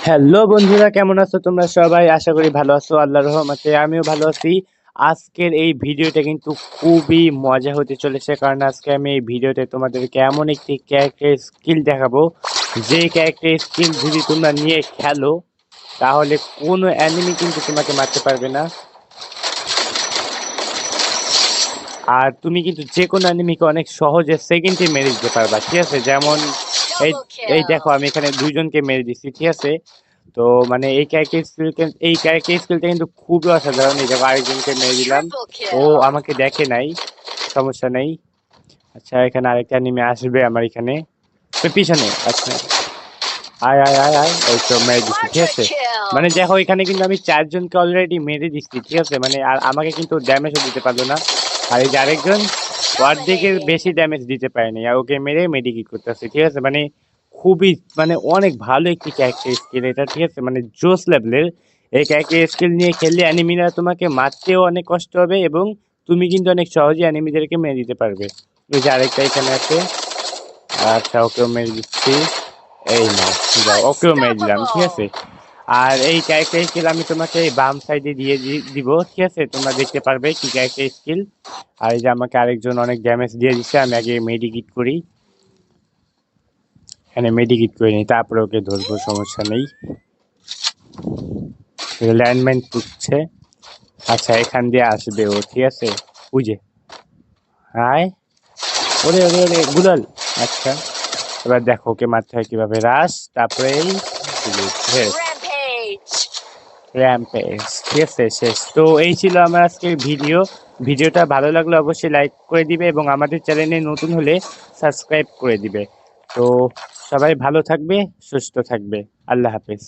Hello বন্ধুরা, কেমন আছো তোমরা সবাই? আশা করি ভালো আছো, আল্লাহর রহমতে আমিও ভালো আছি। আজকের এই ভিডিওটা কিন্তু খুবই মজা হতে চলেছে, কারণ আজকে আমি এই ভিডিওতে তোমাদেরকে এমন একটি ক্যারেক্টার স্কিল দেখাবো, যে ক্যারেক্টার স্কিল যদি তোমরা নিয়ে খেলো তাহলে কোনো এনিমি কিন্তু তোমাকে মারতে পারবে না। আর তুমি কিন্তু যে কোনো এনিমিকে অনেক সহজে সেকেন্ডে মেরে দিতে পারবা, ঠিক আছে? যেমন এই এই দেখো, আমি এখানে দুইজনকে মেরে দিচ্ছি, ঠিক আছে? তো মানে এই ক্যারেক্টার স্কিলটা কিন্তু খুবই অসাধারণ। এই দেখো, আরেকজনকে মেরে দিলাম, ও আমাকে দেখে নাই, সমস্যা নেই। আচ্ছা, এখানে আরেকটা এনিমি আসবে আমার এখানে, ওই পিছনে। আচ্ছা, আয় আয় আয় আয়, এই তো মেরে দিচ্ছি, ঠিক আছে? মানে দেখো, এখানে কিন্তু আমি চারজনকে অলরেডি মেরে দিচ্ছি, ঠিক আছে? মানে আর আমাকে কিন্তু ড্যামেজও দিতে পারলো না। আর এই যে আরেকজন অর্ধেকের বেশি ড্যামেজ দিতে পারেনি, আর ওকে মেরে মেডিকিট করতেছে, ঠিক আছে? মানে খুবই, মানে অনেক ভালো একটি ক্যারেক্টার স্কিল এটা, ঠিক আছে? মানে জোস লেভেলের। এই ক্যারেক্টার স্কিল নিয়ে খেললে অ্যানিমিরা তোমাকে মারতেও অনেক কষ্ট হবে, এবং তুমি কিন্তু অনেক সহজে অ্যানিমিদেরকে মেরে দিতে পারবে। ওই যে আরেকটা এখানে আছে। আচ্ছা, ওকেও মেরে দিচ্ছি। এই না, যাও, ওকেও মেরে দিলাম, ঠিক আছে? আর এই ক্যারেক্টার স্কিল আমি তোমাকে এই বাম সাইডে দিয়ে দিব, ঠিক আছে? তোমরা দেখতে পারবে কি ক্যারেক্টার স্কিল। আর এই যে আমাকে আরেকজন অনেক ড্যামেজ দিয়ে দিচ্ছে, আমি আগে মেডিকিট করি, এখানে মেডিকিট করে নিই, তারপরে ওকে ধরবো, সমস্যা নেই। ল্যান্ডমাইন তুলছে। আচ্ছা, এখান দিয়ে আসবে ও, ঠিক আছে? বুঝে হায়, ওরে ওরে ওরে গুলাল। আচ্ছা, এবার দেখো ওকে মারতে হয় কিভাবে। রাশ, তারপরে এই র্যাম্পেজ, ঠিক আছে? শেষ। তো এই ছিল আমার আজকের ভিডিও। ভিডিওটা ভালো লাগলে অবশ্যই লাইক করে দিবে, এবং আমাদের চ্যানেলে নতুন হলে সাবস্ক্রাইব করে দিবে। তো সবাই ভালো থাকবে, সুস্থ থাকবে। আল্লাহ হাফেজ।